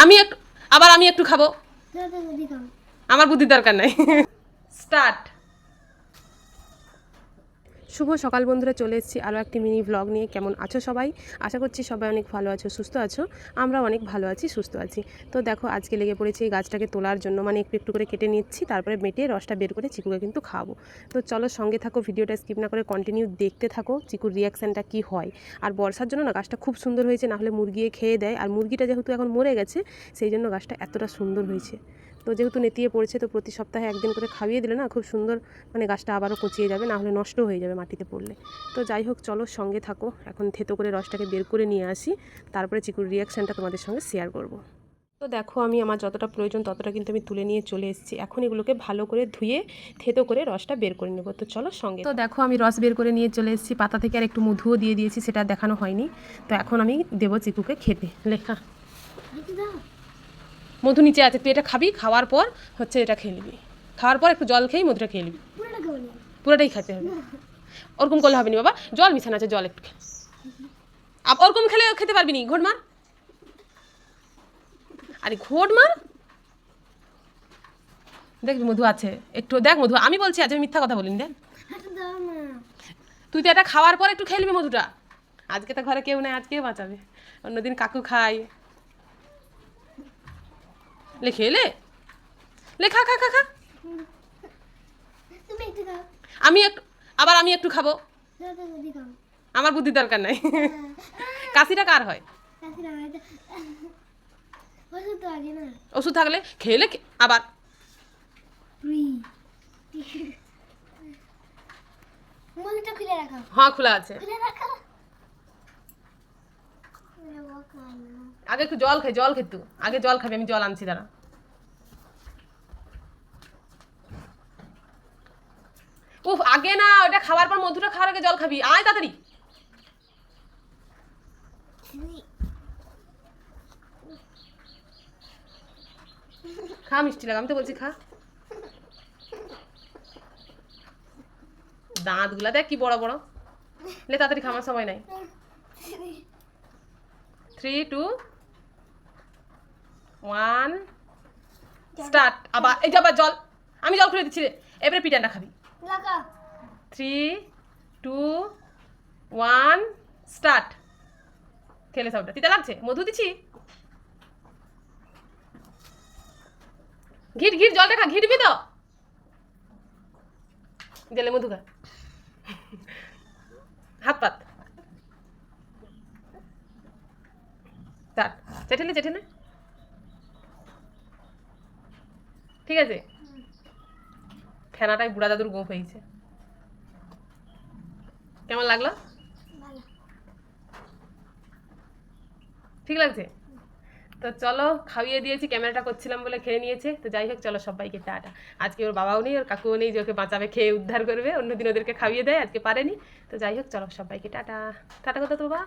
আমি একটু আবার আমি একটু খাবো, আমার বুদ্ধির দরকার নাই। স্টার্ট। শুভ সকাল বন্ধুরা, চলে এসেছি আরও একটি মিনি ভ্লগ নিয়ে। কেমন আছো সবাই? আশা করছি সবাই অনেক ভালো আছো, সুস্থ আছো। আমরা অনেক ভালো আছি, সুস্থ আছি। তো দেখো, আজকে লেগে পড়েছি এই গাছটাকে তোলার জন্য, মানে একটু একটু করে কেটে নিচ্ছি, তারপরে বেটে রসটা বের করে চিকুকে কিন্তু খাবো। তো চলো সঙ্গে থাকো, ভিডিওটা স্কিপ না করে কন্টিনিউ দেখতে থাকো, চিকুর রিয়াকশানটা কী হয়। আর বর্ষার জন্য না গাছটা খুব সুন্দর হয়েছে, নাহলে মুরগি খেয়ে দেয়। আর মুরগিটা যেহেতু এখন মরে গেছে, সেই জন্য গাছটা এতটা সুন্দর হয়েছে। তো যেহেতু নেতিয়ে পড়েছে, তো প্রতি সপ্তাহে একদিন করে খাইয়ে দিলে না খুব সুন্দর, মানে গাছটা আবারও কচিয়ে যাবে, না হলে নষ্ট হয়ে যাবে মাটিতে পড়লে। তো যাই হোক, চলো সঙ্গে থাকো। এখন থেতো করে রসটাকে বের করে নিয়ে আসি, তারপরে চিকুর রিয়াকশানটা তোমাদের সঙ্গে শেয়ার করব। তো দেখো, আমি আমার যতটা প্রয়োজন ততটা কিন্তু আমি তুলে নিয়ে চলে এসেছি। এখন এগুলোকে ভালো করে ধুয়ে থেতো করে রসটা বের করে নেবো। তো চলো সঙ্গে। তো দেখো, আমি রস বের করে নিয়ে চলে এসেছি, পাতা থেকে আর একটু মধুও দিয়ে দিয়েছি, সেটা দেখানো হয়নি। তো এখন আমি দেবো চিকুকে খেতে। লেখা মধু নিচে আছে, তুই এটা খাবি, খাওয়ার পর হচ্ছে এটা খেয়ে নিবি। খাওয়ার পর একটু জল খেয়েই মধুটা খেয়ে নিবি। পুরোটাই খেতে হবে, ওরকম করলে হবে না বাবা, জল মিশানো আছে, জল একটু ওরকম খেলে খেতে পারবি নি। ঘোট মার, আরে ঘোট মার, দেখবি মধু আছে একটু, দেখ মধু আমি বলছি, আজ আমি মিথ্যা কথা বলিনি। দেখ, তুই তো এটা খাওয়ার পর একটু খেয়ে নিবি মধুটা। আজকে তো ঘরে কেউ নেই, আজকে বাঁচাবে, অন্যদিন কাকু খায়। লে খেয়ে লে খা খা খা খা। আমি একটু আবার আমি একটু খাবো, আমার বুদ্ধির দরকার নাই। কাশিটা কার হয়? ওষুধ থাকলে খেলে আবার হ্যাঁ খোলা আছে। আগে একটু জল খাই, জল খেতু আগে, জল খাবি, আমি জল আনছি দাঁড়া। উফ, আগে না, ওটা খাওয়ার পর মধুটা খাওয়ার আগে জল খাবি, আয় তাড়াতাড়ি। খা, মিষ্টি লাগা, আমি তো বলছি খা। দাঁতগুলা দেখ কি বড় বড়। লে তাড়াতাড়ি, খাওয়ার সময় নাই। 3, 2, 1 স্টার্ট। আবার এই যে আবার জল, আমি জল খুলে দিচ্ছি রে। এবারে পিঠাটা খাবি। 3, 2, 1 স্টার্ট। খেলে সবটা তিতা লাগছে, মধু দিচ্ছি। ঘিট ঘিট, জলটা খা, ঘিটবি তো। জলে মধু খা, হাত পাত। স্টার্ট। চেটেলে চেটেলে, ঠিক আছে। ফেনাটাই বুড়া দাদুর গোপ হয়েছে। কেমন লাগলো? ঠিক লাগছে? তো চলো, খাইয়ে দিয়েছি, ক্যামেরাটা করছিলাম বলে খেয়ে নিয়েছে। তো যাই হোক, চলো সবাইকে টাটা। আজকে ওর বাবাও নেই, ওর কাকুও নেই যে ওকে বাঁচাবে, খেয়ে উদ্ধার করবে। অন্যদিন ওদেরকে খাইয়ে দেয়, আজকে পারেনি। তো যাই হোক, চলো সবাইকে টাটা। টাটা কথা তো বা।